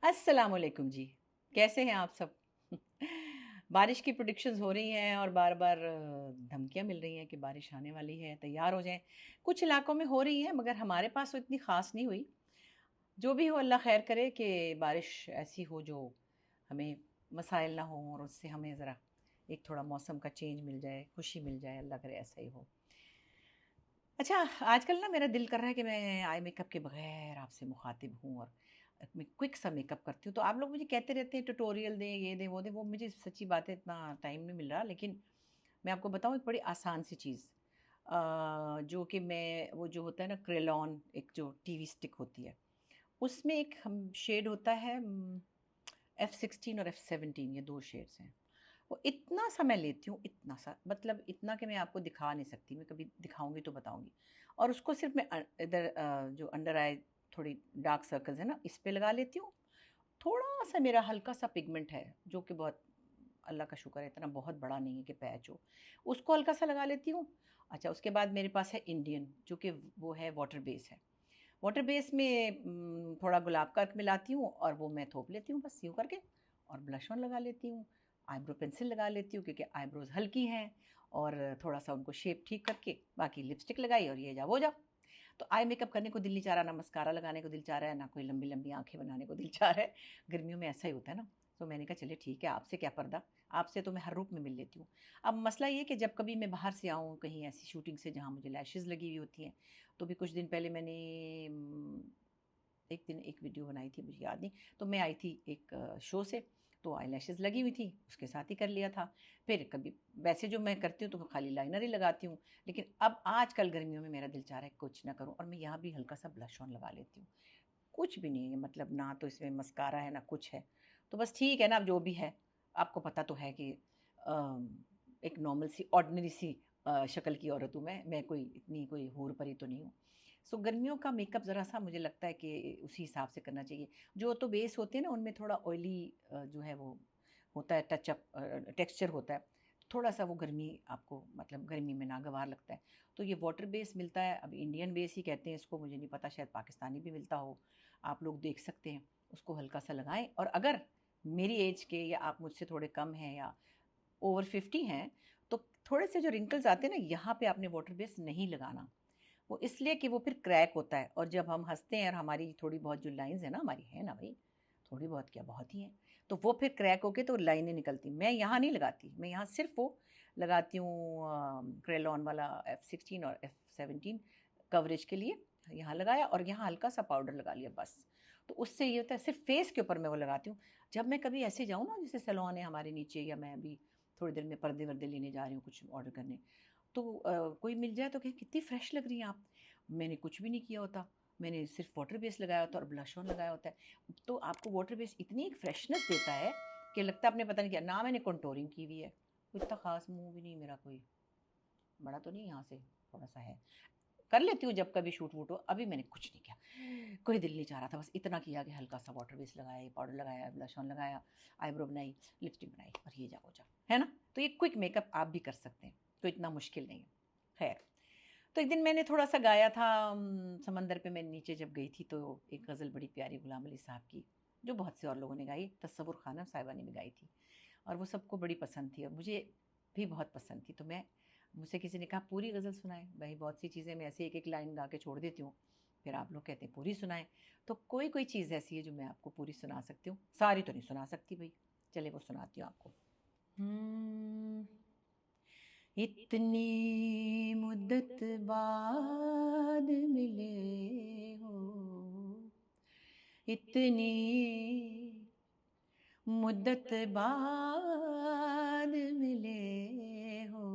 अस्सलामुअलैकुम जी। कैसे हैं आप सब? बारिश की प्रेडिक्शंस हो रही हैं और बार-बार धमकियाँ मिल रही हैं कि बारिश आने वाली है, तैयार हो जाएँ। कुछ इलाकों में हो रही है मगर हमारे पास तो इतनी ख़ास नहीं हुई। जो भी हो अल्लाह ख़ैर करे कि बारिश ऐसी हो जो हमें मसाइल ना हों और उससे हमें ज़रा एक थोड़ा मौसम का चेंज मिल जाए, खुशी मिल जाए, अल्लाह करे ऐसा ही हो। अच्छा, आजकल ना मेरा दिल कर रहा है कि मैं आई मेकअप के बगैर आपसे मुखातिब हूँ और मैं क्विक सा मेकअप करती हूँ। तो आप लोग मुझे कहते रहते हैं ट्यूटोरियल दें, ये दें, वो दें, वो मुझे सच्ची बात है इतना टाइम नहीं मिल रहा। लेकिन मैं आपको बताऊँ एक बड़ी आसान सी चीज़ जो कि मैं वो जो होता है ना क्रेयॉन एक जो टीवी स्टिक होती है, उसमें एक हम शेड होता है F16 और F17 ये 2 शेड्स हैं। वो इतना सा मैं लेती हूँ, इतना सा मतलब इतना कि मैं आपको दिखा नहीं सकती, मैं कभी दिखाऊँगी तो बताऊँगी। और उसको सिर्फ़ मैं इधर जो अंडर आई थोड़ी डार्क सर्कल्स है ना, इस पे लगा लेती हूँ। थोड़ा-सा मेरा हल्का-सा पिगमेंट है, जो कि बहुत अल्लाह का शुक्र है इतना बहुत बड़ा नहीं है कि पैच हो। उसको हल्का-सा लगा लेती हूँ। अच्छा, उसके बाद मेरे पास है इंडियन जो कि वो है वाटर बेस है। वाटर बेस में थोड़ा गुलाब का अर्क मिलाती हूँ और वो मैं थोप लेती हूँ बस यूँ करके और ब्लश ऑन लगा लेती हूँ। आईब्रो पेंसिल लगा लेती हूँ क्योंकि आईब्रोज़ हल्की हैं और थोड़ा-सा उनको शेप ठीक करके बाकी लिपस्टिक लगाई और ये जा वो जा। तो आई मेकअप करने को दिल नहीं चाह रहा, ना मस्कारा लगाने को दिल चाह रहा है, ना कोई लंबी-लंबी आँखें बनाने को दिल चाह रहा है। गर्मियों में ऐसा ही होता है ना। तो मैंने कहा चलिए ठीक है, आपसे क्या पर्दा, आपसे तो मैं हर रूप में मिल लेती हूँ। अब मसला ये है कि जब कभी मैं बाहर से आऊँ कहीं ऐसी शूटिंग से जहाँ मुझे लैशेज़ लगी हुई होती हैं, तो भी कुछ दिन पहले मैंने एक दिन एक वीडियो बनाई थी, मुझे याद नहीं। तो मैं आई थी एक शो से, तो आईलैशेज़ लगी हुई थी, उसके साथ ही कर लिया था। फिर कभी वैसे जो मैं करती हूँ तो खाली लाइनर ही लगाती हूँ, लेकिन अब आजकल गर्मियों में मेरा दिल चाह रहा है कुछ ना करूँ और मैं यहाँ भी हल्का-सा ब्लश ऑन लगा लेती हूँ। कुछ भी नहीं है मतलब ना तो इसमें मस्कारा है, ना कुछ है। तो बस ठीक है ना, अब जो भी है, आपको पता तो है कि एक नॉर्मल सी ऑर्डिनरी सी शक्ल की औरत हूँ मैं कोई इतनी कोई हूर-परी तो नहीं हूँ। सो गर्मियों का मेकअप ज़रा-सा मुझे लगता है कि उसी हिसाब से करना चाहिए। जो तो बेस होते हैं ना, उनमें थोड़ा ऑयली जो है वो होता है टचअप टेक्सचर होता है। थोड़ा-सा वो गर्मी आपको मतलब गर्मी में नागवार लगता है। तो ये वाटर बेस मिलता है, अब इंडियन बेस ही कहते हैं इसको, मुझे नहीं पता शायद पाकिस्तानी भी मिलता हो। आप लोग देख सकते हैं, उसको हल्का-सा लगाएँ और अगर मेरी ऐज के या आप मुझसे थोड़े कम हैं या ओवर 50 हैं, तो थोड़े से जो रिंकल्स आते हैं ना, यहाँ पे आपने वाटर बेस नहीं लगाना। वो इसलिए कि वो फिर क्रैक होता है और जब हम हँसते हैं और हमारी थोड़ी बहुत जो लाइन्स हैं ना, हमारी है ना भई, थोड़ी बहुत क्या बहुत ही हैं, तो वो फिर क्रैक होके तो लाइनें निकलती। मैं यहाँ नहीं लगाती, मैं यहाँ सिर्फ़ वो लगाती हूँ क्रेयॉन वाला F16 और F17 कवरेज के लिए, यहाँ लगाया और यहाँ हल्का-सा पाउडर लगा लिया बस। तो उससे ये होता है सिर्फ़ फेस के ऊपर मैं वो लगाती हूँ। जब मैं कभी ऐसे जाऊँ ना, जैसे सैलून है हमारे नीचे या मैं अभी थोड़ी देर में पर्दे-वर्दे लेने जा रही हूँ कुछ ऑर्डर करने, तो कोई मिल जाए तो कहे कितनी फ्रेश लग रही हैं आप। मैंने कुछ भी नहीं किया होता, मैंने सिर्फ़ वाटर बेस लगाया होता है और ब्लश ऑन लगाया होता है। तो आपको वाटर बेस इतनी एक फ्रेशनेस देता है कि लगता है आपने पता नहीं क्या ना मैंने कंटूरिंग की हुई है। कोई इतना ख़ास मुँह भी नहीं मेरा कोई, बड़ा तो नहीं यहाँ से, थोड़ा-सा है। कर लेती हूँ जब कभी शूट-वूट हो, अभी मैंने कुछ नहीं किया। कोई दिल नहीं चाह रहा था, बस इतना किया कि हल्का-सा वाटर बेस लगाया, ये पाउडर लगाया, ब्लश ऑन लगाया, आईब्रो बनाई, लिपस्टिक बनाई और ये जा वो जा, है ना? तो ये क्विक मेकअप आप भी कर सकते हैं, कोई इतना मुश्किल नहीं है। खैर, तो एक दिन मैंने थोड़ा-सा गाया था समंदर पे मैं नीचे जब गई थी तो एक गज़ल बड़ी प्यारी गुलाम अली साहब की, जो बहुत से और लोगों ने गाई, तसव्वुर खानम साहिबा ने भी गाई थी और वो सबको बड़ी पसंद थी और मुझे भी बहुत पसंद थी। तो मैं मुझसे किसी ने कहा पूरी गज़ल सुनाएँ, भई बहुत सी चीज़ें मैं ऐसे एक-एक लाइन गा के छोड़ देती हूँ, फिर आप लोग कहते हैं पूरी सुनाएँ। तो कोई-कोई चीज़ ऐसी है जो मैं आपको पूरी सुना सकती हूँ, सारी तो नहीं सुना सकती भई, चलिए वो सुनाती हूँ आपको। हुँ। इतनी मुद्दत बाद मिले हो, इतनी मुद्दत बाद मिले हो,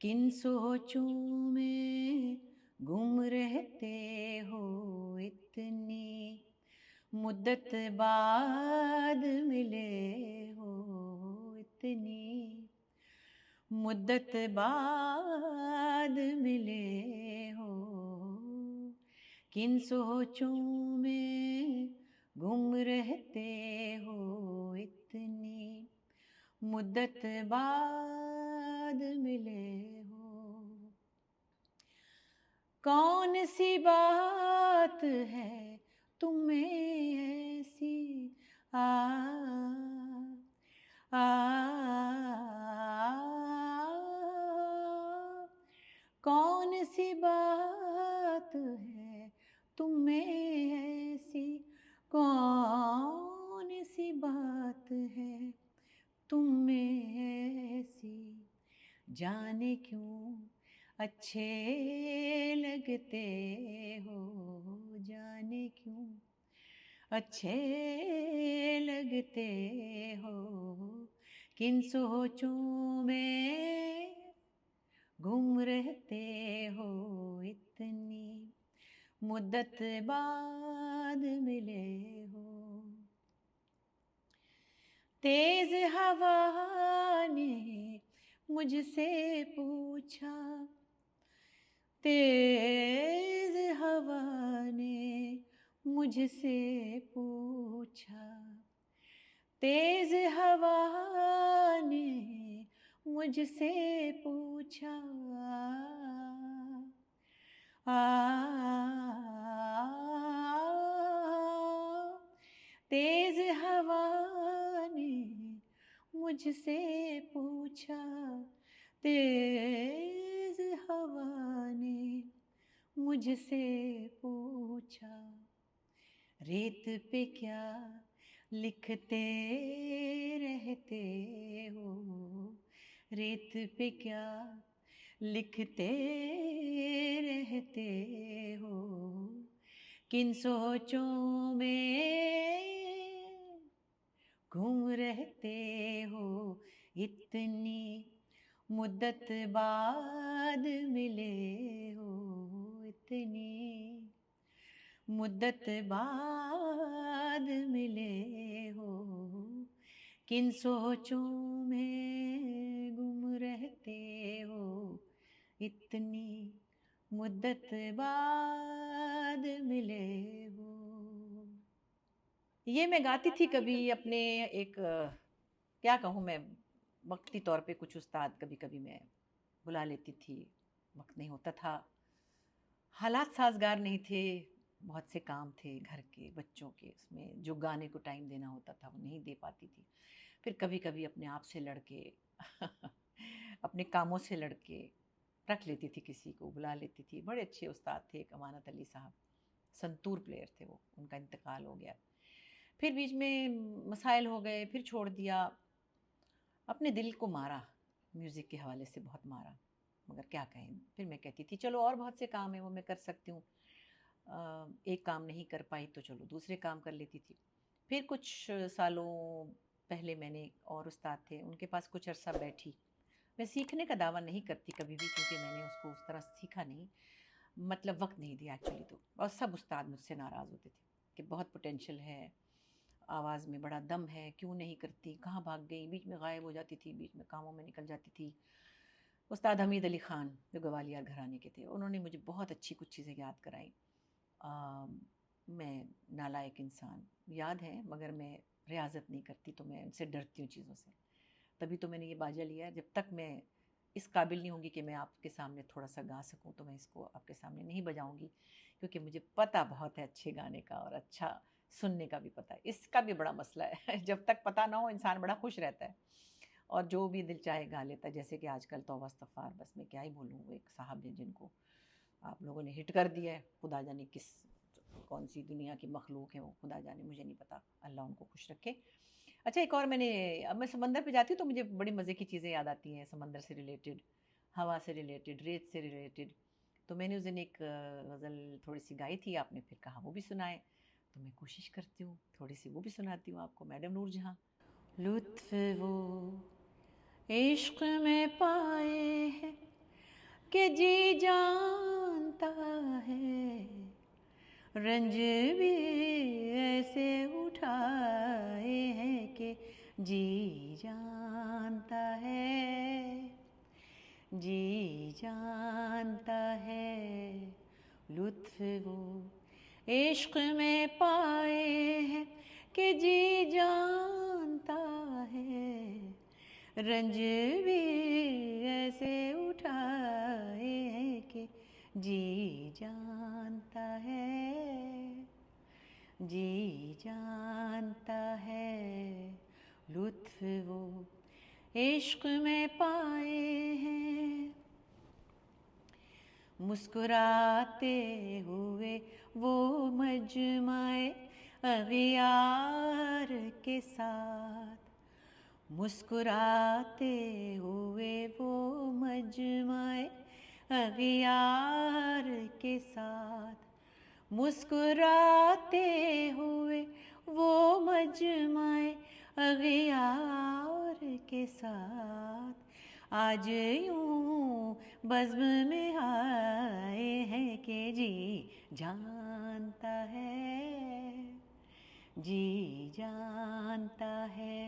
किन सोचों में गुम रहते हो, इतनी मुद्दत बाद मिले हो, इतनी मुद्दत बाद मिले हो, किन सोचों में गुम रहते हो, इतनी मुद्दत बाद मिले हो। कौन सी बात है तुम में ऐसी आ आ कौन सी बात है तुम में ऐसी, कौन सी बात है तुम में ऐसी, जाने क्यों अच्छे लगते हो, जाने क्यों अच्छे लगते हो, किन सोचों में गुम रहते हो, इतनी मुद्दत बाद मिले हो। तेज हवा ने मुझसे पूछा, तेज हवा ने मुझसे पूछा, तेज हवा ने मुझसे पूछा, तेज हवा ने मुझसे पूछा, तेज हवा ने मुझसे पूछा, रेत पे क्या लिखते रहते हो, रेत पे क्या लिखते रहते हो, किन सोचों में घूम रहते हो, इतनी मुद्दत बाद मिले हो, इतनी मुद्दत बाद मिले हो, किन सोचों में गुम रहते हो, इतनी मुद्दत बाद मिले हो। ये मैं गाती थी कभी अपने एक क्या कहूँ मैं, वक्ती तौर पे कुछ उस्ताद कभी कभी मैं बुला लेती थी, वक्त नहीं होता था, हालात साजगार नहीं थे, बहुत से काम थे घर के बच्चों के, उसमें जो गाने को टाइम देना होता था वो नहीं दे पाती थी। फिर कभी कभी अपने आप से लड़के अपने कामों से लड़के रख लेती थी, किसी को बुला लेती थी। बड़े अच्छे उस्ताद थे, एक अमानत अली साहब, संतूर प्लेयर थे वो, उनका इंतकाल हो गया। फिर बीच में मसाइल हो गए, फिर छोड़ दिया। अपने दिल को मारा, म्यूज़िक के हवाले से बहुत मारा, मगर क्या कहें। फिर मैं कहती थी चलो और बहुत से काम हैं वो मैं कर सकती हूँ, एक काम नहीं कर पाई तो चलो दूसरे काम कर लेती थी। फिर कुछ सालों पहले मैंने और उस्ताद थे, उनके पास कुछ अरसा बैठी। मैं सीखने का दावा नहीं करती कभी भी, क्योंकि मैंने उसको उस तरह सीखा नहीं, मतलब वक्त नहीं दिया एक्चुअली तो। और सब उस्ताद मुझसे नाराज़ होते थे कि बहुत पोटेंशियल है, आवाज़ में बड़ा दम है, क्यों नहीं करती, कहाँ भाग गई, बीच में गायब हो जाती थी, बीच में कामों में निकल जाती थी। उस्ताद हमीद अली ख़ान जो ग्वालियर घराने के थे, उन्होंने मुझे बहुत अच्छी कुछ चीज़ें याद कराई। मैं नालायक इंसान याद है, मगर मैं रियाजत नहीं करती, तो मैं उनसे डरती हूँ चीज़ों से। तभी तो मैंने ये बाजा लिया है। जब तक मैं इस काबिल नहीं होंगी कि मैं आपके सामने थोड़ा सा गा सकूं, तो मैं इसको आपके सामने नहीं बजाऊंगी, क्योंकि मुझे पता बहुत है अच्छे गाने का, और अच्छा सुनने का भी पता है। इसका भी बड़ा मसला है जब तक पता ना हो इंसान बड़ा खुश रहता है और जो भी दिल चाहे गा लेता है। जैसे कि आजकल तौबा इस्तग़फ़ार, बस मैं क्या ही बोलूँ, वो एक साहब ने जिनको आप लोगों ने हिट कर दिया है, खुदा जाने किस कौन सी दुनिया की मखलूक है वो, खुदा जाने, मुझे नहीं पता, अल्लाह उनको खुश रखे। अच्छा, एक और मैंने, अब मैं समंदर पे जाती हूँ तो मुझे बड़ी मज़े की चीज़ें याद आती हैं, समंदर से रिलेटेड, हवा से रिलेटेड, रेत से रिलेटेड। तो मैंने उस दिन एक गज़ल थोड़ी सी गाई थी, आपने फिर कहा वो भी सुनाए, तो मैं कोशिश करती हूँ थोड़ी सी वो भी सुनाती हूँ आपको। मैडम नूरजहाँ। लुत्फ़ वो इश्क़ में पाए हैं कि जी जानता है, रंज भी ऐसे उठाए हैं कि जी जानता है, जी जानता है। लुत्फ़ वो इश्क़ में पाए हैं कि जी जानता है, रंज भी ऐसे उठाए हैं कि जी जानता है, जी जानता है लुत्फ़ वो इश्क़ में पाए हैं, मुस्कुराते हुए वो मजमाए अगियार के साथ, मुस्कुराते हुए वो मजमाए अगियार के साथ, मुस्कुराते हुए वो मजमाए अगियार के साथ, आज यूं बज़्म में आए हैं कि जी जानता है, जी जानता है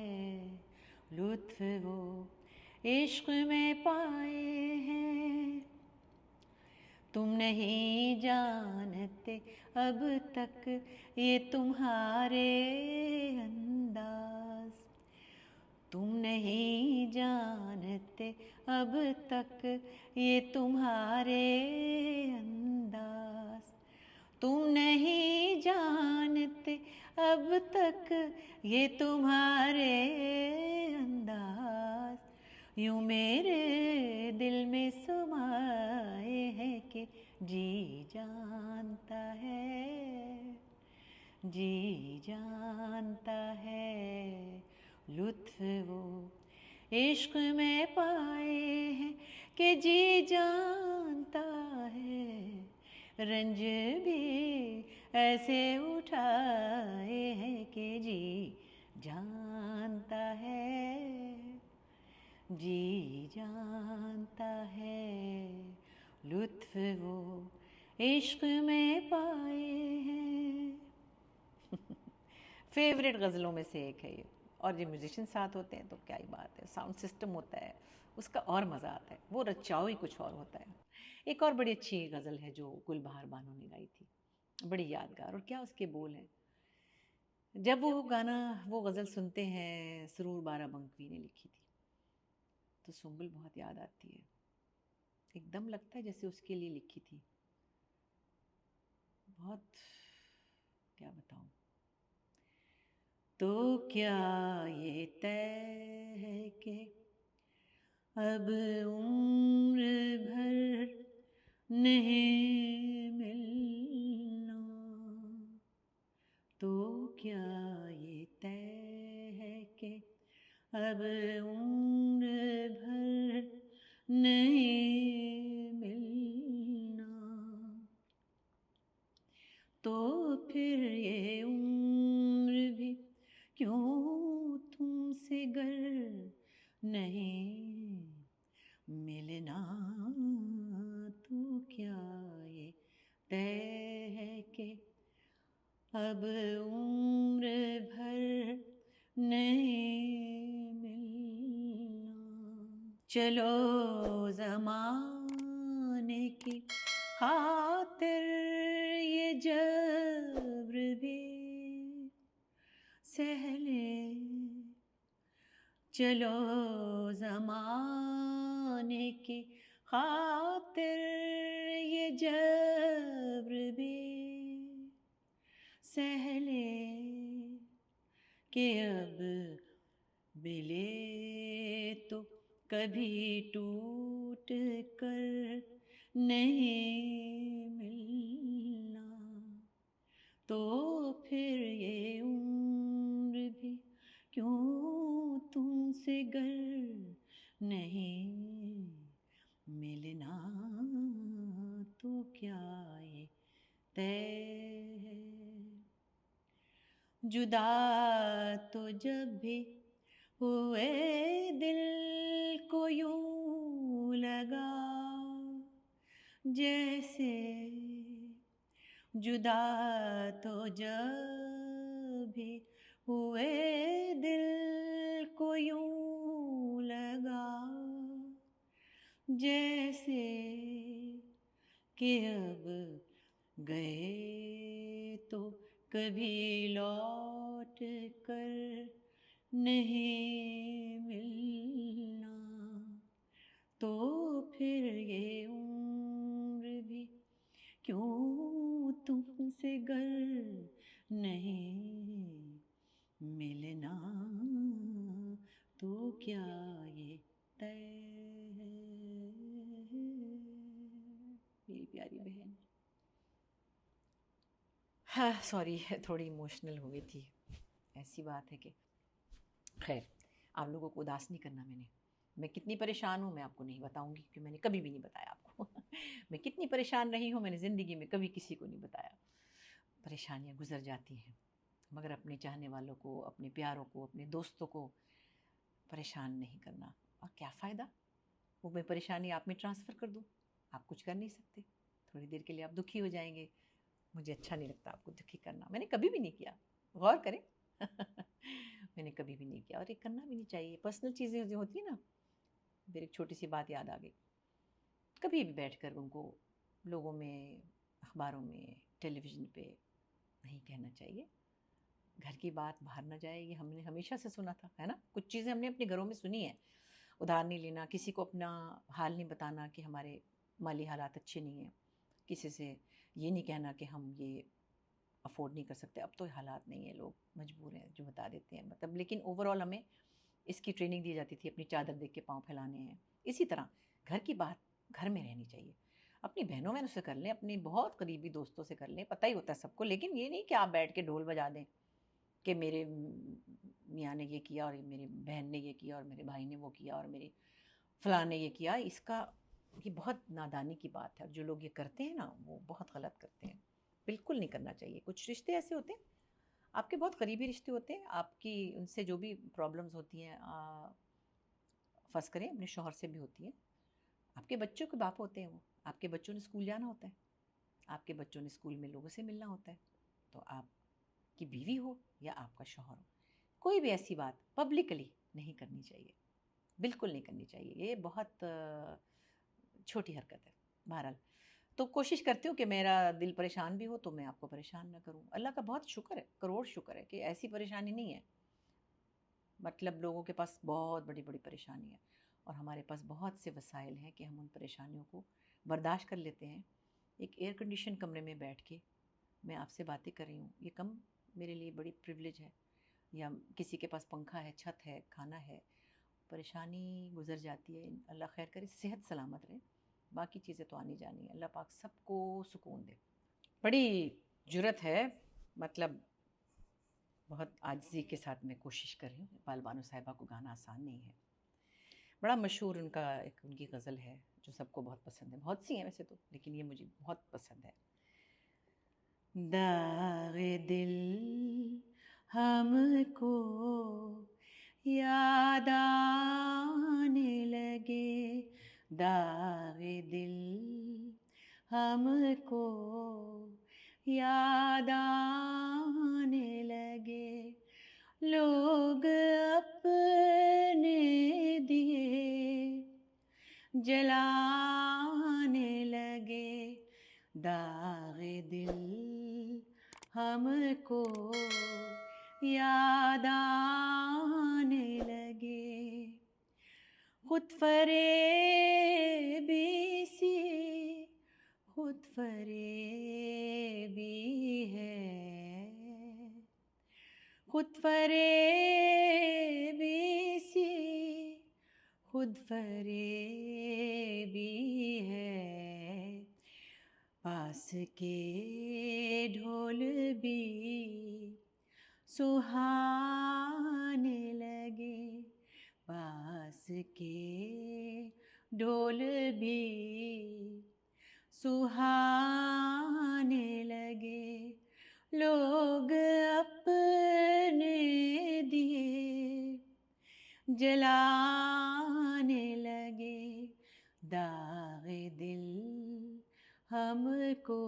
लुत्फ़ वो इश्क़ में पाए हैं। तुम नहीं जानते अब तक ये तुम्हारे अंदाज़, तुम नहीं जानते अब तक ये तुम्हारे अंदाज़, तुम नहीं जानते अब तक ये तुम्हारे अंदाज़, यूं मेरे दिल में समाए हैं कि जी जानता है, जी जानता है लुत्फ़ वो इश्क़ में पाए हैं कि जी जानता है, रंज भी ऐसे उठाए हैं कि जी जानता है, जी जानता है लुत्फ़ वो इश्क़ में पाए हैं। फेवरेट गज़लों में से एक है ये, और जब म्यूजिशियन साथ होते हैं तो क्या ही बात है, साउंड सिस्टम होता है उसका और मज़ा आता है, वो रचाओ ही कुछ और होता है। एक और बड़ी अच्छी गज़ल है जो गुलबहार बानो ने गाई थी, बड़ी यादगार, और क्या उसके बोल हैं। जब वो गाना वो गज़ल सुनते हैं, सुरूर बाराबंकी ने लिखी थी, तो सुंबुल बहुत याद आती है, एकदम लगता है जैसे उसके लिए लिखी थी। बहुत, क्या बताऊं। तो क्या ये तय है कि अब उम्र भर नहीं मिलना, तो क्या ये तय है कि अब उम्र भर नहीं मिलना, तो फिर ये उम्र भी क्यों तुमसे गर नहीं मिलना, तो क्या ये तय है कि अब उम्र भर नहीं मिलना। चलो ज़माने की खातिर ये जब्र भी सहले, चलो ज़माने की खातिर ये जब्र भी सहले, कि अब मिले तो कभी टूट कर नहीं मिलना, तो फिर ये उम्र भी क्यों तुमसे गर नहीं मिलना, तो क्या ये तय है। जुदा तो जब भी हुए दिल को यूं लगा जैसे, जुदा तो जब भी हुए दिल को यूं लगा जैसे, कि अब गए तो कभी लौट कर नहीं मिलना, तो फिर ये उम्र भी क्यों तुमसे गर नहीं मिलना तो क्या ये तय है। मेरी प्यारी बहन, हाँ सॉरी थोड़ी इमोशनल हो गई थी। ऐसी बात है कि खैर, आप लोगों को उदास नहीं करना। मैं कितनी परेशान हूँ मैं आपको नहीं बताऊँगी, क्योंकि मैंने कभी भी नहीं बताया आपको। मैं कितनी परेशान रही हूँ मैंने ज़िंदगी में कभी किसी को नहीं बताया। परेशानियाँ गुजर जाती हैं, मगर अपने चाहने वालों को, अपने प्यारों को, अपने दोस्तों को परेशान नहीं करना। और क्या फ़ायदा, वो मैं परेशानी आप में ट्रांसफ़र कर दूँ, आप कुछ कर नहीं सकते। थोड़ी देर के लिए आप दुखी हो जाएंगे, मुझे अच्छा नहीं लगता आपको दुखी करना, मैंने कभी भी नहीं किया, गौर करें। मैंने कभी भी नहीं किया, और ये करना भी नहीं चाहिए। पर्सनल चीज़ें जो होती है ना, फिर एक छोटी सी बात याद आ गई। कभी भी बैठकर उनको लोगों में, अखबारों में, टेलीविज़न पे नहीं कहना चाहिए। घर की बात बाहर ना जाए, ये हमने हमेशा से सुना था, है ना। कुछ चीज़ें हमने अपने घरों में सुनी है। उधार नहीं लेना, किसी को अपना हाल नहीं बताना कि हमारे माली हालात अच्छे नहीं हैं, किसी से ये नहीं कहना कि हम ये अफोर्ड नहीं कर सकते, अब तो हालात नहीं है, लोग मजबूर हैं, जो बता देते हैं मतलब। लेकिन ओवरऑल हमें इसकी ट्रेनिंग दी जाती थी, अपनी चादर देख के पाँव फैलाने हैं। इसी तरह घर की बात घर में रहनी चाहिए। अपनी बहनों में उससे कर लें, अपनी बहुत करीबी दोस्तों से कर लें, पता ही होता है सबको। लेकिन ये नहीं कि आप बैठ के ढोल बजा दें कि मेरे मियाँ ने ये किया और मेरी बहन ने ये किया और मेरे भाई ने वो किया और मेरी फलां ने ये किया। इसका ये बहुत नादानी की बात है, और जो लोग ये करते हैं ना वो बहुत गलत करते हैं। बिल्कुल नहीं करना चाहिए। कुछ रिश्ते ऐसे होते हैं, आपके बहुत करीबी रिश्ते होते हैं, आपकी उनसे जो भी प्रॉब्लम्स होती हैं, फर्ज करें अपने शौहर से भी होती है। आपके बच्चों के बाप होते हैं वो, आपके बच्चों ने स्कूल जाना होता है, आपके बच्चों ने स्कूल में लोगों से मिलना होता है। तो आपकी बीवी हो या आपका शौहर हो, कोई भी ऐसी बात पब्लिकली नहीं करनी चाहिए, बिल्कुल नहीं करनी चाहिए। ये बहुत छोटी हरकत है। बहरहाल, तो कोशिश करती हूँ कि मेरा दिल परेशान भी हो तो मैं आपको परेशान ना करूँ। अल्लाह का बहुत शुक्र है, करोड़ शुक्र है कि ऐसी परेशानी नहीं है। मतलब लोगों के पास बहुत बड़ी बड़ी परेशानी है, और हमारे पास बहुत से वसाइल हैं कि हम उन परेशानियों को बर्दाश्त कर लेते हैं। एक एयर कंडीशन कमरे में बैठ के मैं आपसे बातें कर रही हूँ, ये कम मेरे लिए बड़ी प्रिविलेज है। या किसी के पास पंखा है, छत है, खाना है, परेशानी गुजर जाती है। अल्लाह खैर करे, सेहत सलामत रहे, बाकी चीज़ें तो आनी जानी है। अल्लाह पाक सबको सुकून दे। बड़ी जुर्रत है, मतलब बहुत आजिज़ी के साथ मैं कोशिश कर रही हूँ। इकबाल बानो साहिबा को गाना आसान नहीं है। बड़ा मशहूर उनका एक उनकी गज़ल है जो सबको बहुत पसंद है, बहुत सी हैं वैसे तो, लेकिन ये मुझे बहुत पसंद है। दाग़े दिल हमको याद आने लगे, दाग़े दिल हमको याद आने लगे, लोग अपने दिए जलाने लगे, दाग़े दिल हमको याद आने लगे। खुद फरेबी सी खुद फरेबी है, खुद फरेबी सी खुद फरेबी है, पास के ढोल भी सुहाने लगे, पास के ढोल भी सुहाने लगे, लोग अपने दिए जलाने लगे, दाग़े दिल हमको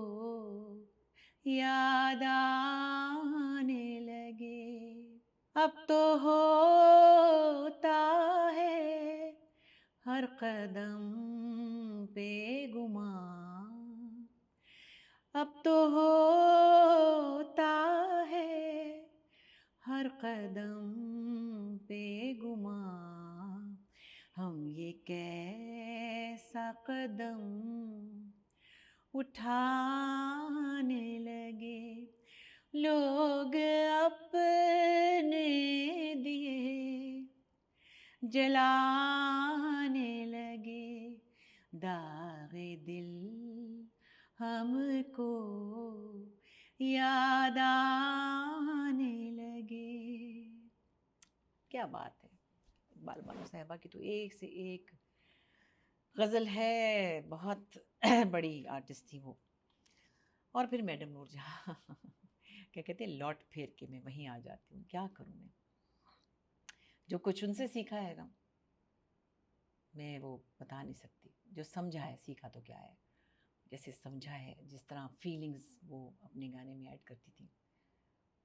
याद आने लगे। अब तो होता है हर कदम पे गुमां, अब तो होता है हर कदम पे गुमां, हम ये कैसा कदम उठाने लगे, लोग जलाने लगे, दागे दिल हमको याद आने लगे। क्या बात है। इकबाल बानो साहिबा की तो एक से एक गज़ल है, बहुत बड़ी आर्टिस्ट थी वो। और फिर मैडम नूरजहां क्या कहते हैं, लौट फेर के मैं वहीं आ जाती हूँ। क्या करूँ मैं, जो कुछ उनसे सीखा है ना, मैं वो बता नहीं सकती। जो समझा है, सीखा तो क्या है, जैसे समझा है, जिस तरह फीलिंग्स वो अपने गाने में ऐड करती थी।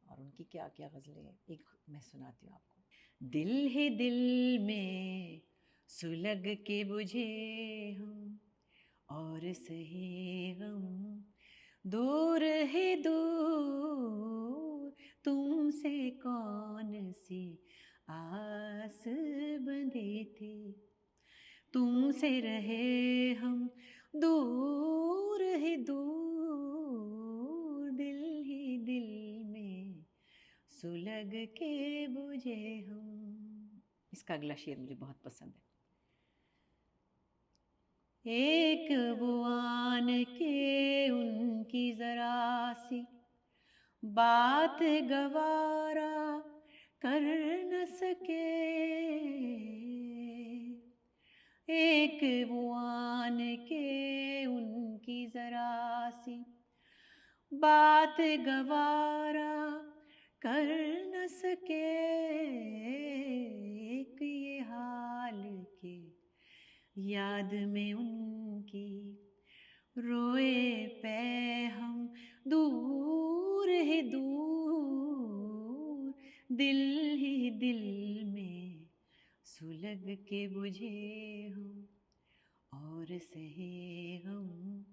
और उनकी क्या क्या गज़लें हैं, एक मैं सुनाती हूँ आपको। दिल ही दिल में सुलग के बुझे हम, और सही गम दूर ही दूर, तुमसे कौन सी आस बंधी थी, तुमसे रहे हम दूर ही दूर, दिल ही दिल में सुलग के बुझे हम। इसका अगला शेर मुझे बहुत पसंद है। एक वो आन के उनकी जरा सी बात गवारा कर न सके, एक वो आन के उनकी जरा सी बात गवारा कर न सके, एक ये हाल के याद में उनकी रोए पे हम दूर ही दूर, दिल ही दिल में सुलग के बुझे हम, और सहे हम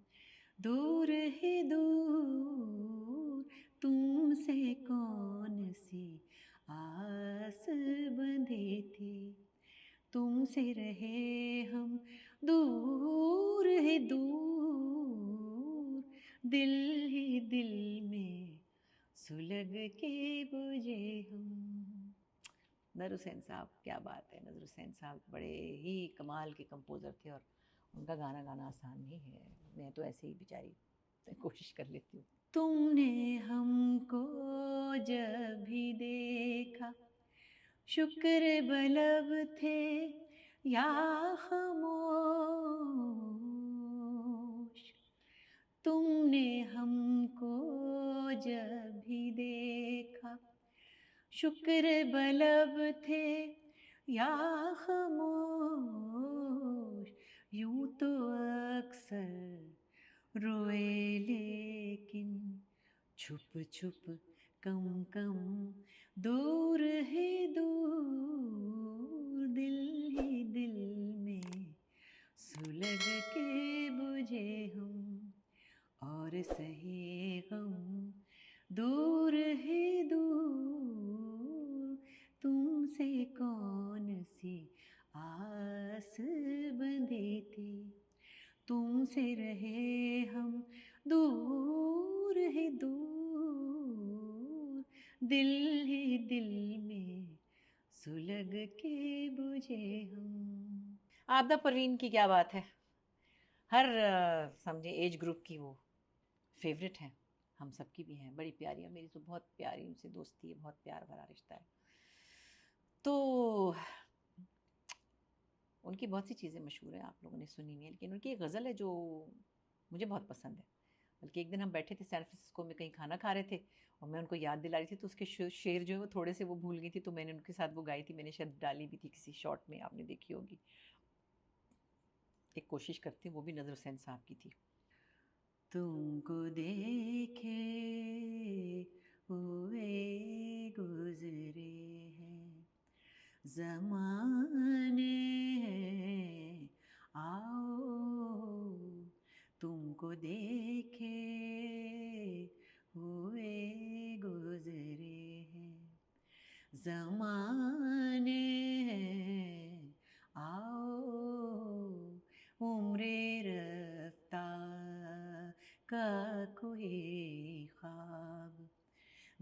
दूर ही दूर, तुमसे कौन सी आस बंधी थी, तुमसे रहे हम दूर ही दूर, दिल ही दिल में सुलग के बुझे हम। नज़र हुसैन साहब, क्या बात है। नज़र हुसैन साहब बड़े ही कमाल के कंपोज़र थे, और उनका गाना गाना आसान नहीं है। मैं तो ऐसे ही बेचारी कोशिश कर लेती हूँ। तुमने हमको जब भी देखा, शुक्र बलब थे या खामोश, तुमने हमको जब भी देखा, शुक्र बलब थे या खामोश, यूं तो अक्सर रोए लेकिन छुप छुप कम कम, दूर है दूर, दिल ही दिल में सुलग के बुझे हम, और सहे गम दूर है दूर, तुमसे कौन सी आस बंधी थी, तुमसे रहे हम दूर ही दूर, दिल ही दिल में सुलग के बुझे हम। आपदा परवीन की क्या बात है, हर समझे एज ग्रुप की वो फेवरेट है, हम सबकी भी हैं। बड़ी प्यारी है, मेरी तो बहुत प्यारी उनसे दोस्ती है, बहुत प्यार भरा रिश्ता है। तो उनकी बहुत सी चीज़ें मशहूर हैं, आप लोगों ने सुनी नहीं है, लेकिन उनकी एक गज़ल है जो मुझे बहुत पसंद है। बल्कि एक दिन हम बैठे थे सैन फ्रांसिस्को में, कहीं खाना खा रहे थे, और मैं उनको याद दिला रही थी, तो उसके शेर जो है वो थोड़े से वो भूल गई थी, तो मैंने उनके साथ वो गाई थी। मैंने शायद डाली भी थी किसी शॉर्ट में, आपने देखी होगी। एक कोशिश करती हूँ, वो भी नज़र हुसैन साहब की थी। तुमको देखे हुए गुजरे हैं ज़माने, आओ तुमको देखे हुए गुजरे हैं ज़माने, आओ उम्रे रफ्ता का कोई ख्वाब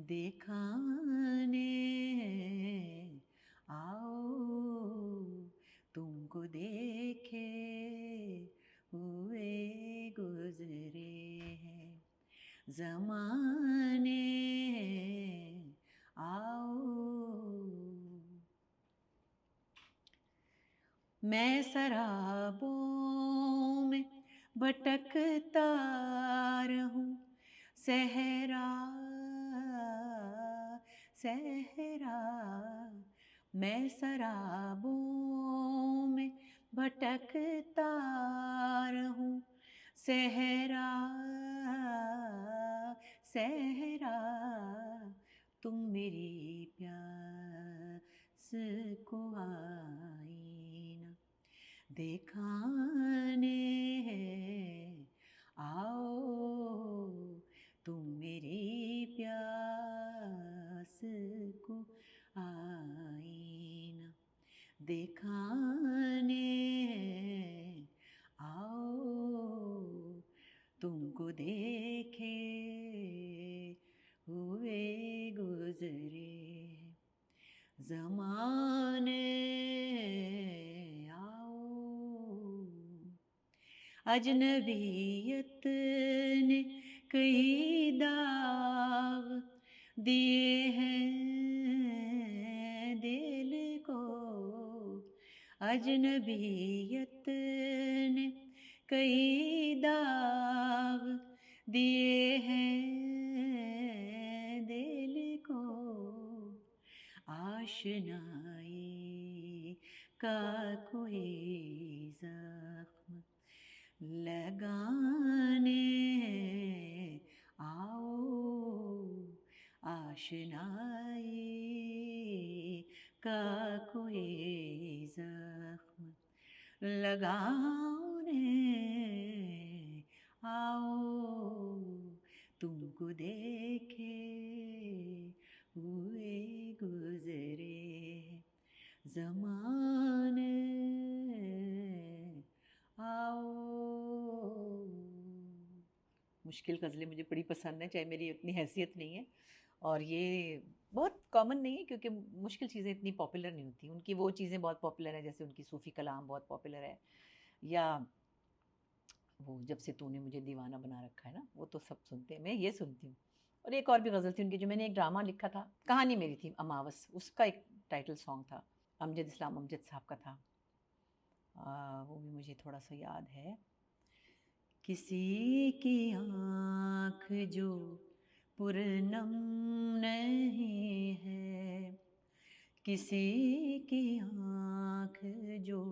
दिखाने, आओ ज़माने आओ। मैं शराबों में भटकता रहूं, सहरा सहरा। मैं शराबों में भटकता रहूं, सहरा सहरा। तुम मेरी प्यास को आई ना दिखाने आओ। तुम मेरी प्यास को आई ना दिखाने आओ। तुमको देखे हुए गुजरे ज़माने आओ। अजनबीयत ने कई दाग दिए हैं दिल को। अजनबीयत ने कई दाग दिए हैं दिल को। आशनाई का कोई जख्म लगाने आओ। आशनाई का कोई जख्म लगाने आओ। तुमको देखे हुए गुजरे ज़माने आओ। मुश्किल गज़लें मुझे बड़ी पसंद हैं, चाहे मेरी उतनी हैसियत नहीं है, और ये बहुत कॉमन नहीं है क्योंकि मुश्किल चीज़ें इतनी पॉपुलर नहीं होती। उनकी वो चीज़ें बहुत पॉपुलर है, जैसे उनकी सूफ़ी कलाम बहुत पॉपुलर है, या वो जब से तूने मुझे दीवाना बना रखा है ना, वो तो सब सुनते हैं, मैं ये सुनती हूँ। और एक और भी गज़ल थी उनकी, जो मैंने एक ड्रामा लिखा था, कहानी मेरी थी अमावस, उसका एक टाइटल सॉन्ग था, अमजद इस्लाम अमजद साहब का था। वो भी मुझे थोड़ा सा याद है। किसी की आँख जो पुरनम नहीं है, किसी की आँख जो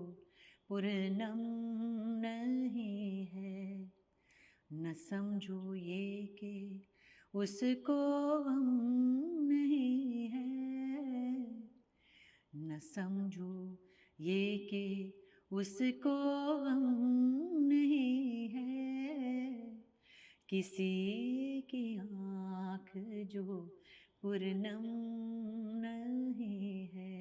पुरनम नहीं है, न समझो ये कि उसको गम नहीं है। न समझो ये कि उसको गम नहीं है। किसी की आँख जो पुरनम नहीं है।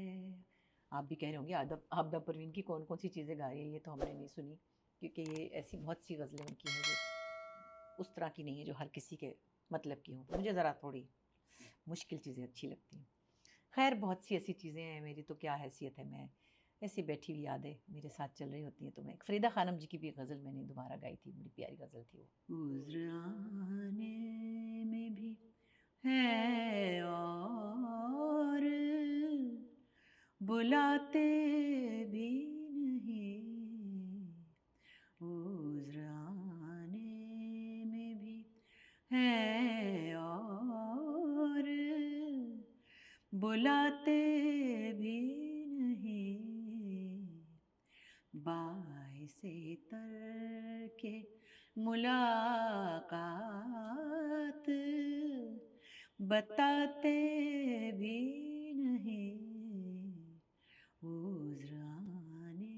आप भी कह रहे होंगे आबदा परवीन की कौन कौन सी चीज़ें गा रही है, ये तो हमने नहीं सुनी, क्योंकि ये ऐसी बहुत सी गज़लें उनकी हैं जो उस तरह की नहीं है जो हर किसी के मतलब की हों। मुझे ज़रा थोड़ी मुश्किल चीज़ें अच्छी लगती हैं। खैर, बहुत सी ऐसी चीज़ें हैं, मेरी तो क्या हैसियत है, मैं ऐसी बैठी हुई यादें मेरे साथ चल रही होती हैं। तो मैं फ़रीदा खानम जी की भी गज़ल मैंने दोबारा गाई थी, बड़ी प्यारी गज़ल थी वो। उज़्र आने में भी है और बुलाते भी नहीं। उज़्र आने में भी है और बुलाते भी नहीं। बाइसे तरके मुलाकात बताते भी नहीं। उज़्र आने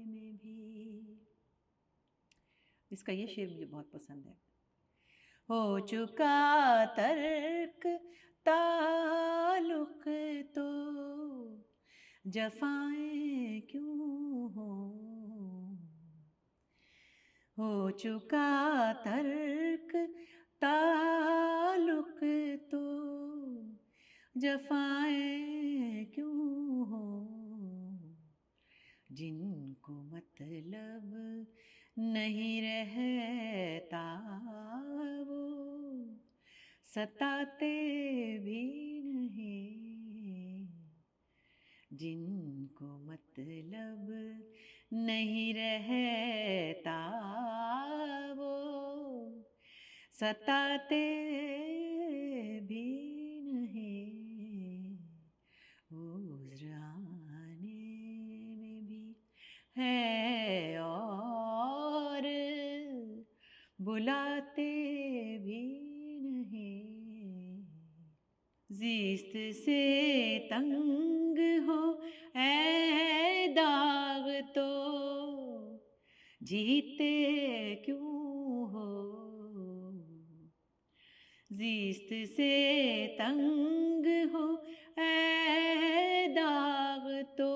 में भी। इसका ये शेर मुझे बहुत पसंद है। हो चुका तर्क ताल्लुक़ तो जफ़ाएं क्यों हो चुका तर्क ताल्लुक़ तो जफ़ाएं क्यों हो। जिनको मतलब नहीं रहता वो सताते भी नहीं, जिनको मतलब नहीं रहता वो सताते भी नहीं, उज़्र आने में भी है और बुलाते भी नहीं, ज़िस्त से तंग हो ऐ दाग तो जीते क्यों हो, ज़िस्त से तंग हो ऐ दाग तो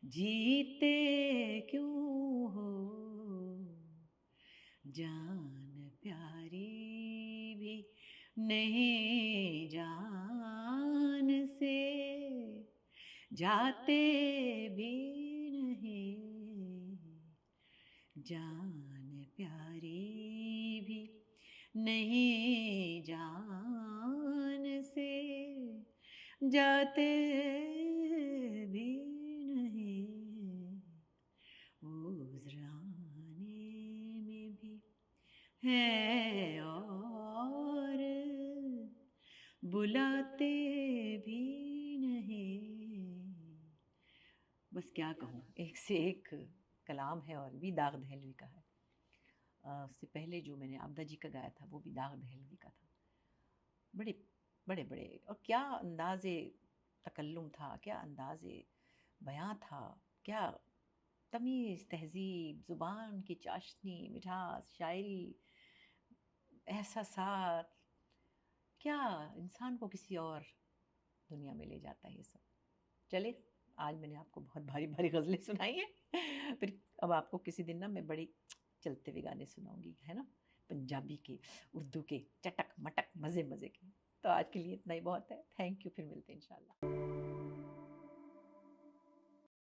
जीते क्यों हो, जान प्यारी भी नहीं जान से जाते भी नहीं, जान प्यारी भी नहीं जान से जाते भी नहीं, उज़्र आने में भी है और बुलाते भी नहीं। बस क्या कहूँ, एक से एक कलाम है और भी दाग दहलवी का है। उससे पहले जो मैंने आपदा जी का गाया था वो भी दाग दहलवी का था। बड़े बड़े बड़े और क्या अंदाज़े तकल्लुम था, क्या अंदाज़े बयां था, क्या तमीज़, तहज़ीब, ज़ुबान की चाशनी, मिठास, शायरी, एहसासात, क्या इंसान को किसी और दुनिया में ले जाता है ये सब। चले, आज मैंने आपको बहुत भारी भारी गज़लें सुनाई हैं। फिर अब आपको किसी दिन ना मैं बड़ी चलते हुए गाने सुनाऊंगी, है ना, पंजाबी के, उर्दू के, चटक मटक मज़े मज़े के। तो आज के लिए इतना ही बहुत है। थैंक यू, फिर मिलते हैं इंशाल्लाह।